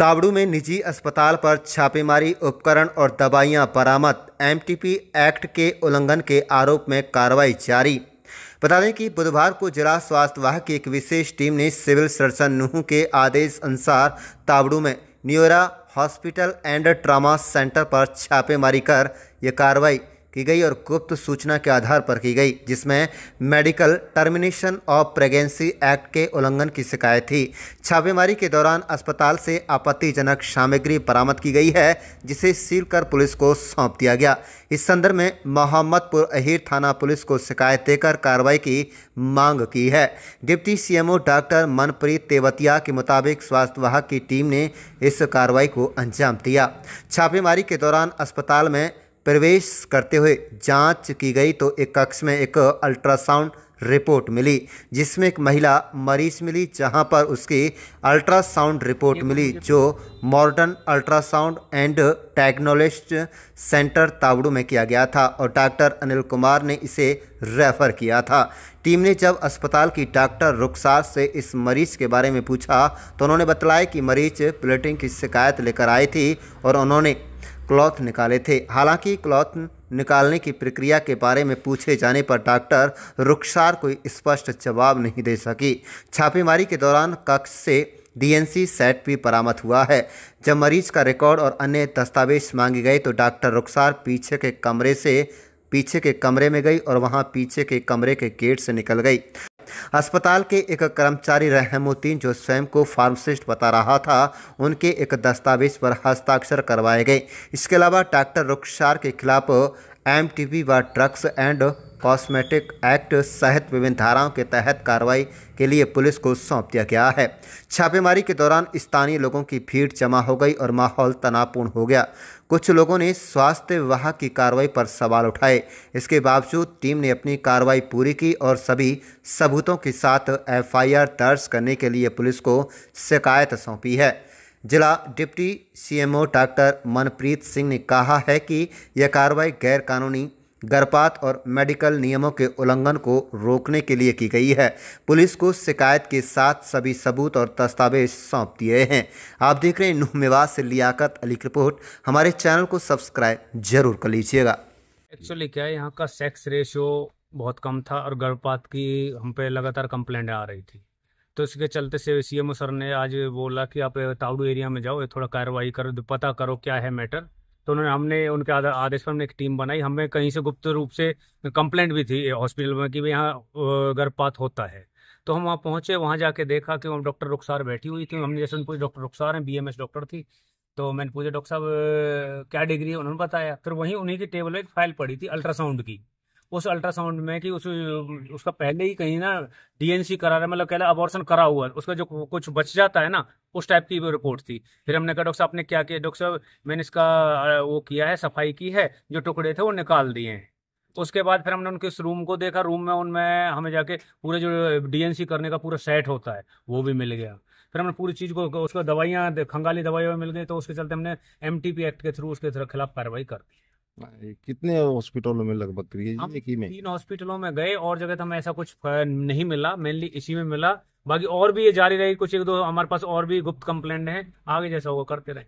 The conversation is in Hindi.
तावड़ू में निजी अस्पताल पर छापेमारी, उपकरण और दवाइयां बरामद। एमटीपी एक्ट के उल्लंघन के आरोप में कार्रवाई जारी। बता दें कि बुधवार को जिला स्वास्थ्य विभाग की एक विशेष टीम ने सिविल सर्जन नूह के आदेश अनुसार तावड़ू में Neura hospital and trauma centre पर छापेमारी कर यह कार्रवाई की गई और गुप्त सूचना के आधार पर की गई, जिसमें medical termination of pregnancy act के उल्लंघन की शिकायत थी। छापेमारी के दौरान अस्पताल से आपत्तिजनक सामग्री बरामद की गई है, जिसे सील कर पुलिस को सौंप दिया गया। इस संदर्भ में मोहम्मदपुर अहीर थाना पुलिस को शिकायत देकर कार्रवाई की मांग की है। Deputy CMO doctor Manpreet Tewatia के मुताबिक स्वास्थ्य विभाग की टीम ने इस कार्रवाई को अंजाम दिया। छापेमारी के दौरान अस्पताल में प्रवेश करते हुए जांच की गई तो एक कक्ष में एक अल्ट्रासाउंड रिपोर्ट मिली, जिसमें एक महिला मरीज मिली, जहां पर उसकी अल्ट्रासाउंड रिपोर्ट मिली जो modern ultrasound and diagnostic centre Tauru में किया गया था और डॉक्टर अनिल कुमार ने इसे रेफर किया था। टीम ने जब अस्पताल की डॉक्टर रुखसार से इस मरीज के बारे में पूछा तो उन्होंने बताया कि मरीज ब्लीडिंग की शिकायत लेकर आई थी और उन्होंने क्लॉथ निकाले थे। हालांकि क्लॉथ निकालने की प्रक्रिया के बारे में पूछे जाने पर डॉक्टर रुखसार कोई स्पष्ट जवाब नहीं दे सकी। छापेमारी के दौरान कक्ष से डीएनसी सेट भी बरामद हुआ है। जब मरीज का रिकॉर्ड और अन्य दस्तावेज मांगे गए तो डॉक्टर रुखसार पीछे के कमरे में गई और वहां पीछे के कमरे के गेट से निकल गई। अस्पताल के एक कर्मचारी रहमुद्दीन, जो स्वयं को फार्मासिस्ट बता रहा था, उनके एक दस्तावेज पर हस्ताक्षर करवाए गए। इसके अलावा डॉक्टर रुखसार के खिलाफ एमटीपी व ड्रग्स एंड कॉस्मेटिक एक्ट सहित विभिन्न धाराओं के तहत कार्रवाई के लिए पुलिस को सौंप दिया गया है। छापेमारी के दौरान स्थानीय लोगों की भीड़ जमा हो गई और माहौल तनावपूर्ण हो गया। कुछ लोगों ने स्वास्थ्य विभाग की कार्रवाई पर सवाल उठाए। इसके बावजूद टीम ने अपनी कार्रवाई पूरी की और सभी सबूतों के साथ एफआईआर दर्ज करने के लिए पुलिस को शिकायत सौंपी है। जिला deputy CMO doctor Manpreet Singh ने कहा है कि यह कार्रवाई गैर कानूनी गर्भपात और मेडिकल नियमों के उल्लंघन को रोकने के लिए की गई है। पुलिस को शिकायत के साथ सभी सबूत और दस्तावेज सौंप दिए हैं। आप देख रहे हैं नूह मेवात से लियाकत अली की रिपोर्ट। हमारे चैनल को सब्सक्राइब जरूर कर लीजिएगा। एक्चुअली क्या है, यहाँ का सेक्स रेशियो बहुत कम था और गर्भपात की हम पे लगातार कंप्लेंट आ रही थी, तो इसके चलते से सीएमओ सर ने आज बोला कि आप तावड़ू एरिया में जाओ, थोड़ा कार्रवाई करो, पता करो क्या है मैटर। तो हमने उनके आदेश पर हमने एक टीम बनाई। हमें कहीं से गुप्त रूप से कंप्लेंट भी थी हॉस्पिटल में कि भाई यहाँ गर्भपात होता है। तो हम वहाँ पहुँचे, वहाँ जाके देखा कि वहाँ डॉक्टर रुखसार बैठी हुई थी। हमने जैसे पूछा, डॉक्टर रुखसार हैं, बीएमएस डॉक्टर थी। तो मैंने पूछा डॉक्टर साहब क्या डिग्री है, उन्होंने बताया। फिर वहीं उन्हीं की टेबल में एक फाइल पड़ी थी अल्ट्रासाउंड की। उस अल्ट्रासाउंड में कि उसका पहले ही कहीं ना डीएनसी करा रहा है, मतलब कह रहा अबॉर्शन करा हुआ है, उसका जो कुछ बच जाता है ना, उस टाइप की वो रिपोर्ट थी। फिर हमने कहा डॉक्टर साहब आपने क्या किया? डॉक्टर साहब मैंने इसका वो किया है, सफाई की है, जो टुकड़े थे वो निकाल दिए हैं। उसके बाद फिर हमने उनके उस रूम को देखा। रूम में उनमें हमें जाके पूरे जो डीएनसी करने का पूरा सेट होता है वो भी मिल गया। फिर हमने पूरी चीज़ को, उसको दवाइयाँ, खंगाली दवाइयाँ मिल गई, तो उसके चलते हमने एमटीपी एक्ट के थ्रू उसके खिलाफ कार्रवाई कर दी। कितने हॉस्पिटलों में लगभग हम 3 हॉस्पिटलों में गए और जगह तो हमें ऐसा कुछ नहीं मिला, मेनली इसी में मिला। बाकी और भी ये जारी रही, कुछ एक दो हमारे पास और भी गुप्त कंप्लेंट हैं, आगे जैसा वो करते रहे।